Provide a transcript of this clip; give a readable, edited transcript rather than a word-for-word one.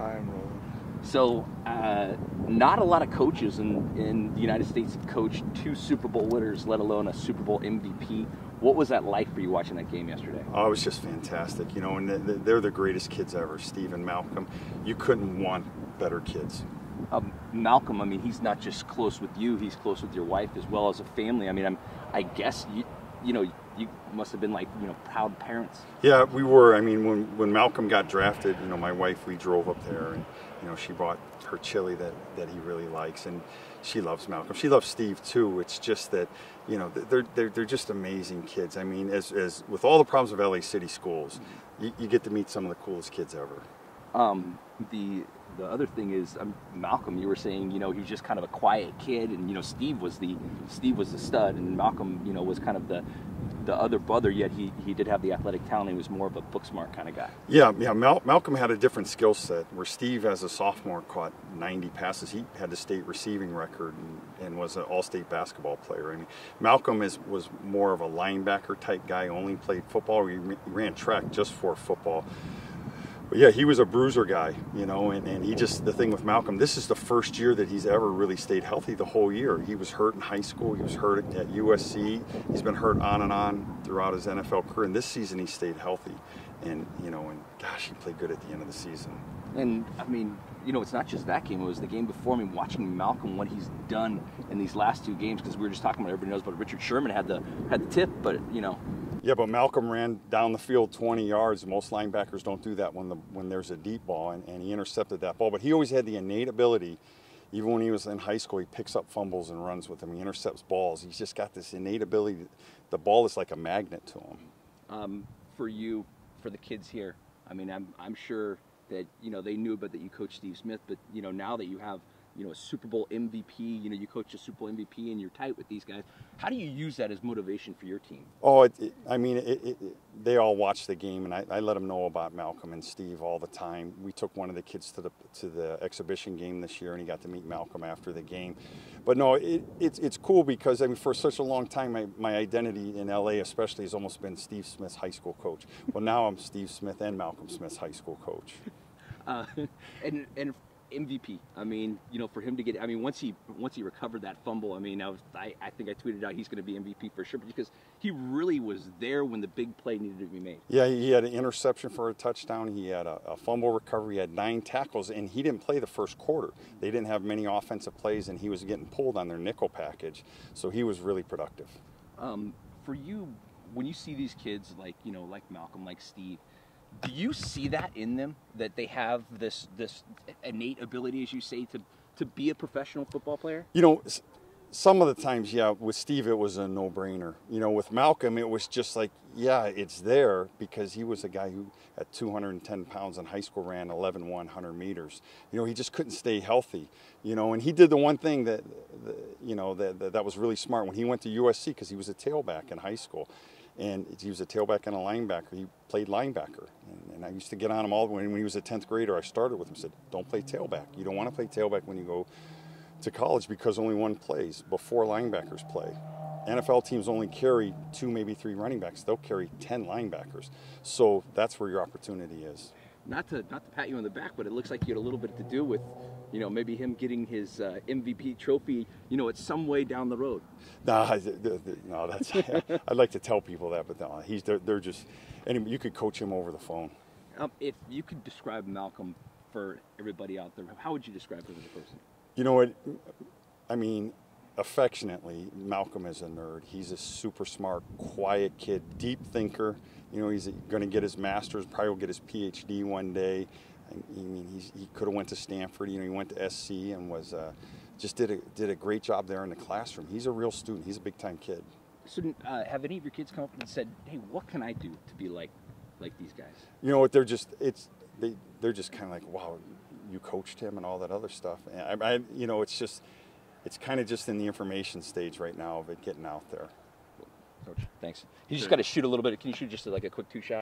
I am rolling. So, not a lot of coaches in the United States have coached 2 Super Bowl winners, let alone a Super Bowl MVP. What was that like for you watching that game yesterday? Oh, it was just fantastic, you know, and they're the greatest kids ever, Steve and Malcolm. You couldn't want better kids. Malcolm, I mean, he's not just close with you, he's close with your wife as well as a family. I mean, I guess you must have been like, proud parents. Yeah, we were. I mean, when Malcolm got drafted, my wife, we drove up there, and she bought her chili that he really likes, and she loves Malcolm. She loves Steve too. It's just that, they're just amazing kids. I mean, as with all the problems of LA City schools, you get to meet some of the coolest kids ever. The other thing is, Malcolm, you were saying, he's just kind of a quiet kid, and Steve was the stud, and Malcolm, was kind of the other brother. Yet he did have the athletic talent. He was more of a book smart kind of guy. Yeah. Malcolm had a different skill set. Where Steve, as a sophomore, caught 90 passes. He had the state receiving record and was an all-state basketball player. I mean, Malcolm was more of a linebacker type guy. Only played football. He ran track just for football. But yeah, he was a bruiser guy, and he just, the thing with Malcolm, this is the first year that he's ever really stayed healthy the whole year. He was hurt in high school, he was hurt at USC, he's been hurt on and on throughout his NFL career, and this season he stayed healthy. And, and gosh, he played good at the end of the season. And, I mean, it's not just that game, it was the game before. I mean, watching Malcolm, what he's done in these last 2 games, because we were just talking about, everybody knows about Richard Sherman had the tip, but, Yeah, but Malcolm ran down the field 20 yards. Most linebackers don't do that when there's a deep ball, and he intercepted that ball. But he always had the innate ability, even when he was in high school, he picks up fumbles and runs with them. He intercepts balls. He's just got this innate ability. The ball is like a magnet to him. For you, for the kids here, I mean, I'm sure that, they knew about that you coach Steve Smith, but, now that you have, a Super Bowl MVP, you coach a Super Bowl MVP and you're tight with these guys. How do you use that as motivation for your team? Oh, they all watch the game, and I let them know about Malcolm and Steve all the time. We took one of the kids to the exhibition game this year, and he got to meet Malcolm after the game. But no, it's cool because, I mean, for such a long time, my identity in LA especially has almost been Steve Smith's high school coach. Well, now I'm Steve Smith and Malcolm Smith's high school coach. And MVP. I mean, for him to get, I mean, once he recovered that fumble, I mean, I think I tweeted out he's going to be MVP for sure, because he really was there when the big play needed to be made. Yeah, he had an interception for a touchdown. He had a fumble recovery. He had 9 tackles, and he didn't play the first quarter. They didn't have many offensive plays, and he was getting pulled on their nickel package, so he was really productive. For you, when you see these kids like Malcolm, like Steve, do you see that in them, that they have this innate ability, as you say, to be a professional football player? Some of the times, yeah, with Steve it was a no-brainer. With Malcolm it was just like, yeah, it's there, because he was a guy who at 210 pounds in high school ran 11,100 meters. He just couldn't stay healthy. And he did the one thing that was really smart when he went to USC, because he was a tailback in high school. And he was a tailback and a linebacker. He played linebacker. And I used to get on him all when he was a 10th grader. I started with him, said, don't play tailback. You don't want to play tailback when you go to college, because only one plays before linebackers play. NFL teams only carry 2, maybe 3 running backs. They'll carry 10 linebackers. So that's where your opportunity is. Not to pat you on the back, but it looks like you had a little bit to do with, maybe him getting his MVP trophy, at some way down the road. No, that's I'd like to tell people that, but no, they're just. Anyway, you could coach him over the phone. If you could describe Malcolm for everybody out there, how would you describe him as a person? You know what? I mean, affectionately, Malcolm is a nerd. He's a super smart, quiet kid, deep thinker. He's going to get his master's, probably will get his PhD one day. I mean, he could have went to Stanford. He went to SC and was just did a great job there in the classroom. He's a real student. He's a big time kid. So, have any of your kids come up and said, "Hey, what can I do to be like these guys?" You know what? They're just kind of like, "Wow, you coached him," and all that other stuff. And it's kind of just in the information stage right now of it getting out there. Coach, thanks. You just got to shoot a little bit. Can you shoot just like a quick 2-shot?